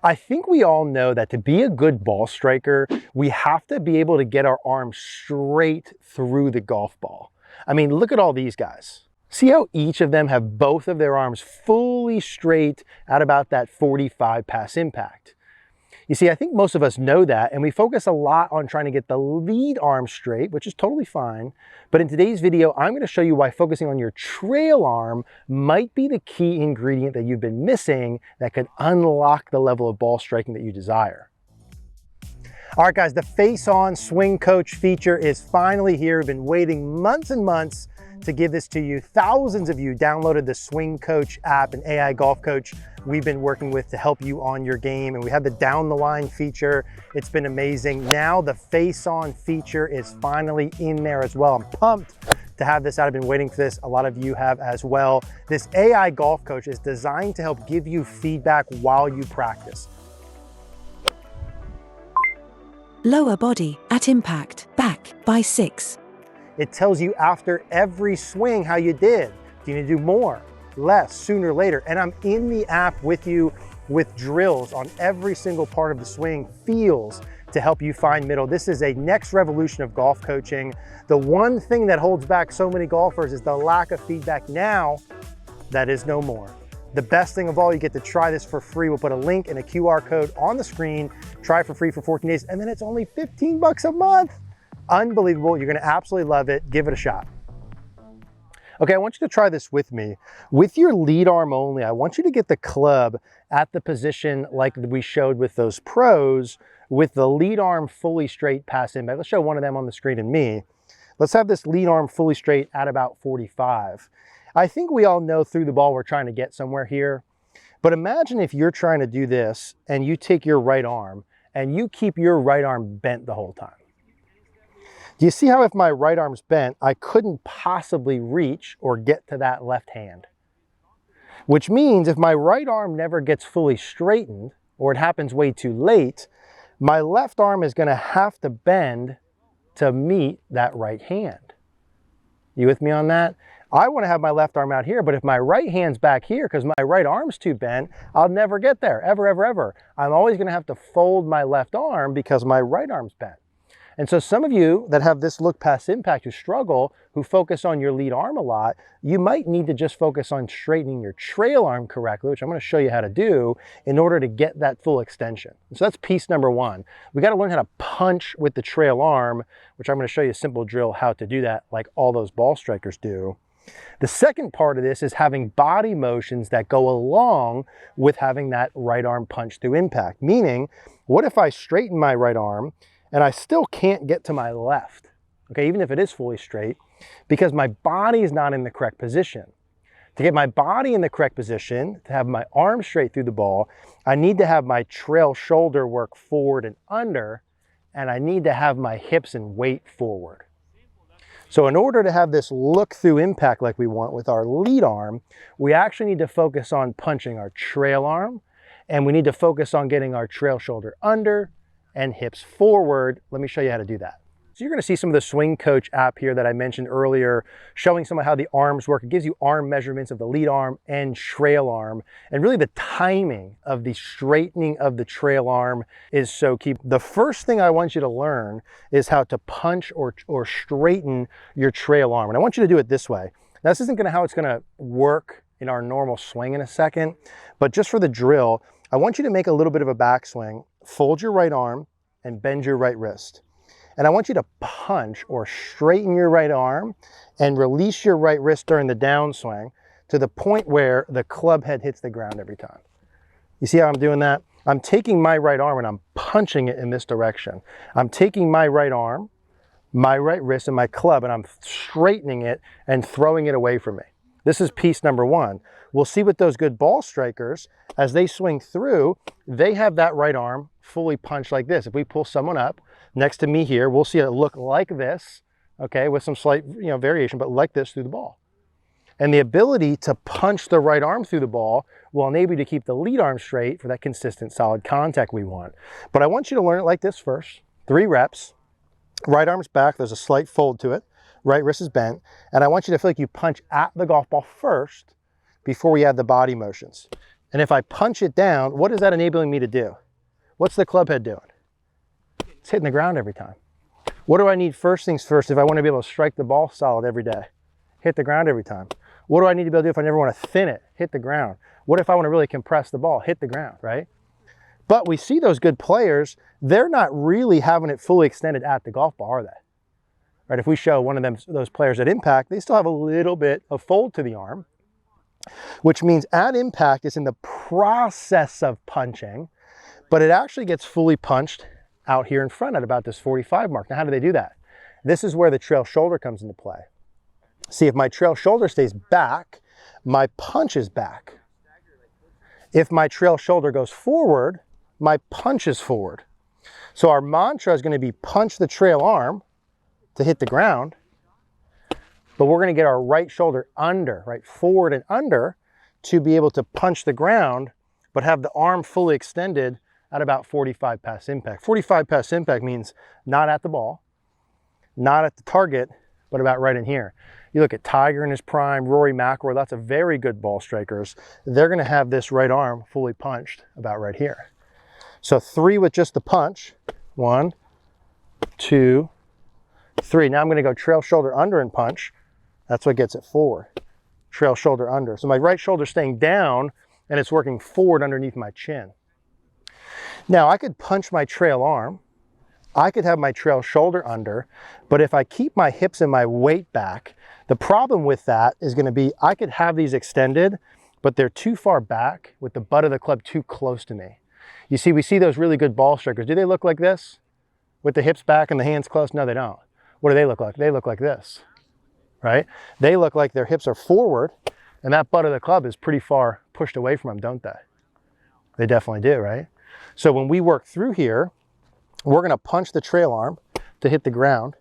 I think we all know that to be a good ball striker, we have to be able to get our arm straight through the golf ball. I mean, look at all these guys. See how each of them have both of their arms fully straight at about that 45 pass impact. You see, I think most of us know that, and we focus a lot on trying to get the lead arm straight, which is totally fine. But in today's video, I'm going to show you why focusing on your trail arm might be the key ingredient that you've been missing that could unlock the level of ball striking that you desire. All right, guys, the face-on swing coach feature is finally here. We've been waiting months and months to give this to you. Thousands of you downloaded the Swing Coach app, an AI golf coach we've been working with to help you on your game. And we had the down the line feature. It's been amazing. Now the face on feature is finally in there as well. I'm pumped to have this out. I've been waiting for this. A lot of you have as well. This AI golf coach is designed to help give you feedback while you practice. Lower body at impact, back by 6. It tells you after every swing how you did. Do you need to do more, less, sooner, later? And I'm in the app with you with drills on every single part of the swing, feels to help you find middle. This is a next revolution of golf coaching. The one thing that holds back so many golfers is the lack of feedback. Now, that is no more. The best thing of all, you get to try this for free. We'll put a link and a QR code on the screen. Try it for free for 14 days, and then it's only 15 bucks a month. Unbelievable. You're going to absolutely love it. Give it a shot. Okay, I want you to try this with me. With your lead arm only, I want you to get the club at the position like we showed with those pros, with the lead arm fully straight pass impact. Let's show one of them on the screen and me. Let's have this lead arm fully straight at about 45. I think we all know through the ball we're trying to get somewhere here. But imagine if you're trying to do this and you take your right arm and you keep your right arm bent the whole time. Do you see how if my right arm's bent, I couldn't possibly reach or get to that left hand? Which means if my right arm never gets fully straightened, or it happens way too late, my left arm is going to have to bend to meet that right hand. You with me on that? I want to have my left arm out here, but if my right hand's back here because my right arm's too bent, I'll never get there, ever, ever, ever. I'm always going to have to fold my left arm because my right arm's bent. And so some of you that have this look past impact, who struggle, who focus on your lead arm a lot, you might need to just focus on straightening your trail arm correctly, which I'm going to show you how to do in order to get that full extension. So that's piece number one. We got to learn how to punch with the trail arm, which I'm going to show you a simple drill how to do that like all those ball strikers do. The second part of this is having body motions that go along with having that right arm punch through impact. Meaning, what if I straighten my right arm and I still can't get to my left, okay, even if it is fully straight, because my body is not in the correct position. To get my body in the correct position, to have my arm straight through the ball, I need to have my trail shoulder work forward and under, and I need to have my hips and weight forward. So in order to have this look through impact like we want with our lead arm, we actually need to focus on punching our trail arm, and we need to focus on getting our trail shoulder under and hips forward. Let me show you how to do that. So you're going to see some of the Swing Coach app here that I mentioned earlier, showing some of how the arms work. It gives you arm measurements of the lead arm and trail arm. And really the timing of the straightening of the trail arm is so key. The first thing I want you to learn is how to punch or straighten your trail arm. And I want you to do it this way. Now, this isn't how it's going to work in our normal swing in a second, but just for the drill, I want you to make a little bit of a backswing, fold your right arm and bend your right wrist. And I want you to punch or straighten your right arm and release your right wrist during the downswing to the point where the club head hits the ground every time. You see how I'm doing that? I'm taking my right arm and I'm punching it in this direction. I'm taking my right arm, my right wrist, and my club, and I'm straightening it and throwing it away from me. This is piece number one. We'll see with those good ball strikers, as they swing through, they have that right arm fully punched like this. If we pull someone up next to me here, we'll see it look like this, okay, with some slight variation, but like this through the ball. And the ability to punch the right arm through the ball will enable you to keep the lead arm straight for that consistent, solid contact we want. But I want you to learn it like this first. 3 reps. Right arm's back, there's a slight fold to it. Right wrist is bent. And I want you to feel like you punch at the golf ball first before we add the body motions. And if I punch it down, what is that enabling me to do? What's the club head doing? It's hitting the ground every time. What do I need first things first if I want to be able to strike the ball solid every day? Hit the ground every time. What do I need to be able to do if I never want to thin it? Hit the ground. What if I want to really compress the ball? Hit the ground, right? But we see those good players, they're not really having it fully extended at the golf ball, are they? Right? If we show one of them, those players at impact, they still have a little bit of fold to the arm, which means at impact it's in the process of punching, but it actually gets fully punched out here in front at about this 45 mark. Now, how do they do that? This is where the trail shoulder comes into play. See, if my trail shoulder stays back, my punch is back. If my trail shoulder goes forward, my punch is forward. So our mantra is going to be punch the trail arm to hit the ground, but we're going to get our right shoulder under, right, forward and under to be able to punch the ground, but have the arm fully extended at about 45 past impact. 45 past impact means not at the ball, not at the target, but about right in here. You look at Tiger in his prime, Rory McIlroy, lots of very good ball strikers. They're going to have this right arm fully punched about right here. So 3 with just the punch. 1, 2, 3. Now I'm going to go trail shoulder under and punch. That's what gets it forward. Trail shoulder under. So my right shoulder staying down and it's working forward underneath my chin. Now I could punch my trail arm. I could have my trail shoulder under, but if I keep my hips and my weight back, the problem with that is going to be I could have these extended, but they're too far back with the butt of the club too close to me. You see, we see those really good ball strikers. Do they look like this? With the hips back and the hands close? No, they don't. What do they look like? They look like this, right? They look like their hips are forward and that butt of the club is pretty far pushed away from them, don't they? They definitely do, right? So when we work through here, we're going to punch the trail arm to hit the ground.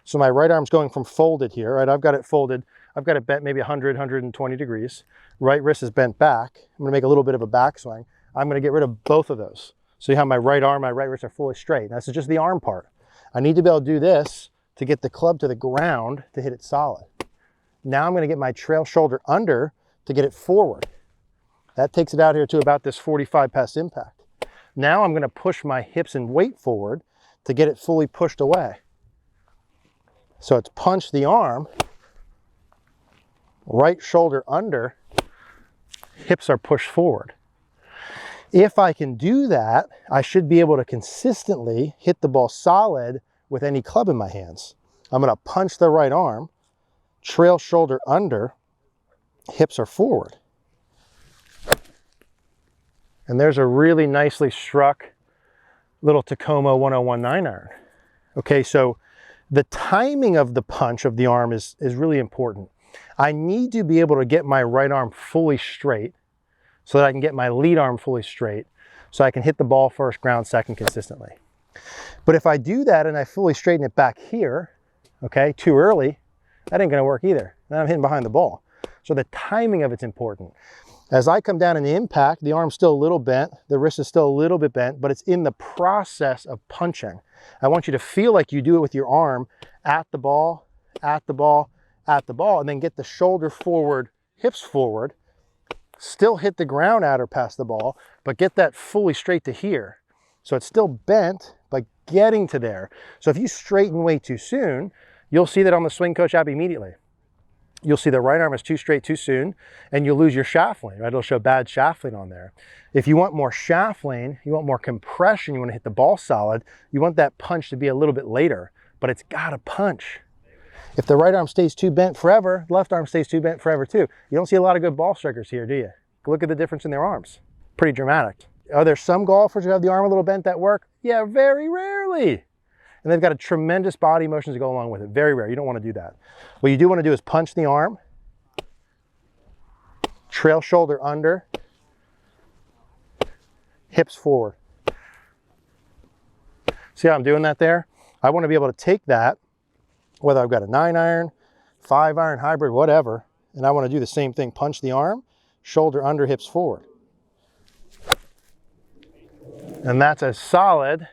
So my right arm's going from folded here, right? I've got it folded. I've got it bent maybe 100, 120 degrees. Right wrist is bent back. I'm going to make a little bit of a backswing. I'm going to get rid of both of those. So you have my right arm, my right wrist are fully straight. This is just the arm part. I need to be able to do this to get the club to the ground to hit it solid. Now I'm going to get my trail shoulder under to get it forward. That takes it out here to about this 45 past impact. Now I'm going to push my hips and weight forward to get it fully pushed away. So it's punch the arm, right shoulder under, hips are pushed forward. If I can do that, I should be able to consistently hit the ball solid with any club in my hands. I'm going to punch the right arm, trail shoulder under, hips are forward. And there's a really nicely struck little Tacoma 1019 iron. Okay, so the timing of the punch of the arm is really important. I need to be able to get my right arm fully straight so that I can get my lead arm fully straight so I can hit the ball first, ground second consistently. But if I do that and I fully straighten it back here, okay, too early, that ain't gonna work either. Then I'm hitting behind the ball. So the timing of it's important. As I come down in the impact, the arm's still a little bent, the wrist is still a little bit bent, but it's in the process of punching. I want you to feel like you do it with your arm at the ball, at the ball, at the ball, and then get the shoulder forward, hips forward, still hit the ground at or past the ball, but get that fully straight to here. So it's still bent, but getting to there. So if you straighten way too soon, you'll see that on the Swing Coach app immediately. You'll see the right arm is too straight too soon, and you'll lose your shaft lane, right? It'll show bad shaft lane on there. If you want more shaft lane, you want more compression, you want to hit the ball solid, you want that punch to be a little bit later, but it's got to punch. If the right arm stays too bent forever, the left arm stays too bent forever too. You don't see a lot of good ball strikers here, do you? Look at the difference in their arms. Pretty dramatic. Are there some golfers who have the arm a little bent that work? Yeah, very rarely. And they've got a tremendous body motion to go along with it. Very rare. You don't want to do that. What you do want to do is punch the arm, trail shoulder under, hips forward. See how I'm doing that there? I want to be able to take that, whether I've got a 9-iron, 5-iron, hybrid, whatever, and I want to do the same thing. Punch the arm, shoulder under, hips forward. And that's as solid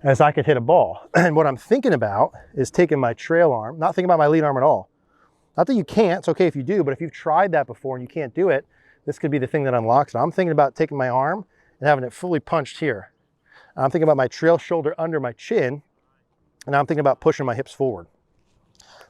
as I could hit a ball. And what I'm thinking about is taking my trail arm, not thinking about my lead arm at all. Not that you can't, it's okay if you do, but if you've tried that before and you can't do it, this could be the thing that unlocks it. I'm thinking about taking my arm and having it fully punched here. I'm thinking about my trail shoulder under my chin, and I'm thinking about pushing my hips forward.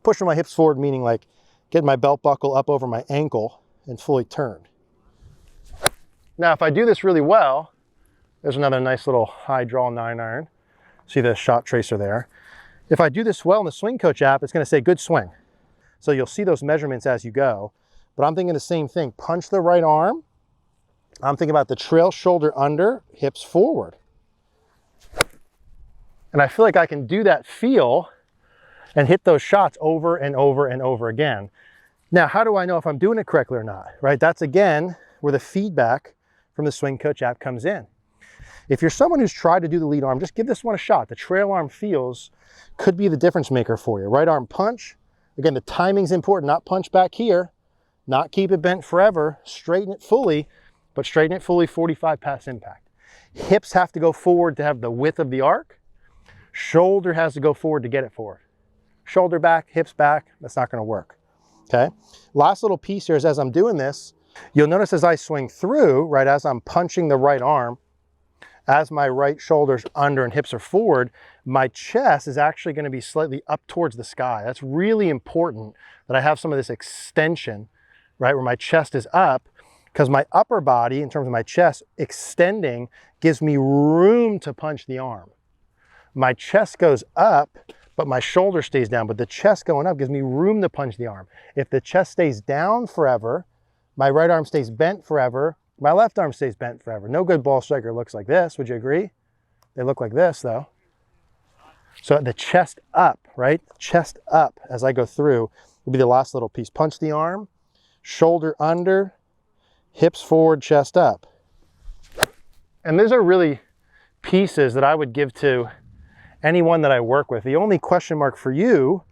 Pushing my hips forward meaning like getting my belt buckle up over my ankle and fully turned. Now, if I do this really well, there's another nice little high draw 9-iron. See the shot tracer there. If I do this well in the Swing Coach app, it's gonna say good swing. So you'll see those measurements as you go, but I'm thinking the same thing. Punch the right arm. I'm thinking about the trail shoulder under, hips forward. And I feel like I can do that feel and hit those shots over and over and over again. Now, how do I know if I'm doing it correctly or not, right? That's again where the feedback from the Swing Coach app comes in. If you're someone who's tried to do the lead arm, just give this one a shot. The trail arm feels could be the difference maker for you. Right arm punch. Again, the timing's important, not punch back here, not keep it bent forever, straighten it fully, but straighten it fully 45 past impact. Hips have to go forward to have the width of the arc. Shoulder has to go forward to get it forward. Shoulder back, hips back, that's not gonna work, okay? Last little piece here is as I'm doing this, you'll notice as I swing through, right, as I'm punching the right arm, as my right shoulder's under and hips are forward, my chest is actually going to be slightly up towards the sky. That's really important that I have some of this extension, right, where my chest is up, because my upper body, in terms of my chest, extending gives me room to punch the arm. My chest goes up, but my shoulder stays down, but the chest going up gives me room to punch the arm. If the chest stays down forever, my right arm stays bent forever, my left arm stays bent forever. No good ball striker looks like this, would you agree? They look like this though. So the chest up, right? Chest up as I go through will be the last little piece. Punch the arm, shoulder under, hips forward, chest up. And these are really pieces that I would give to anyone that I work with. The only question mark for you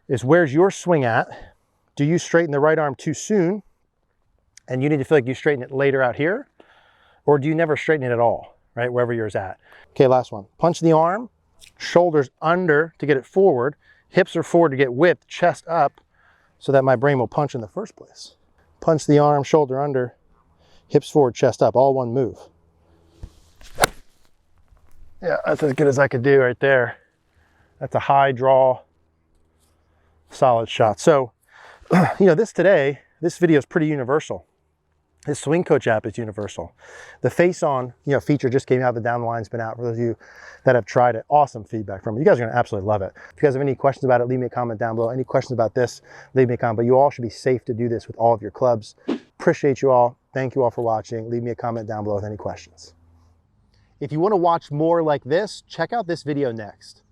is where's your swing at? Do you straighten the right arm too soon? And you need to feel like you straighten it later out here, or do you never straighten it at all, right, wherever yours at? Okay, last one. Punch the arm, shoulders under to get it forward, hips are forward to get width, chest up, so that my brain will punch in the first place. Punch the arm, shoulder under, hips forward, chest up, all one move. Yeah, that's as good as I could do right there. That's a high draw, solid shot. So, you know, this video is pretty universal. This Swing Coach app is universal. The face on, feature just came out. The down the line's been out for those of you that have tried it. Awesome feedback from it. You guys are gonna absolutely love it. If you guys have any questions about it, leave me a comment down below. Any questions about this, leave me a comment. But you all should be safe to do this with all of your clubs. Appreciate you all. Thank you all for watching. Leave me a comment down below with any questions. If you wanna watch more like this, check out this video next.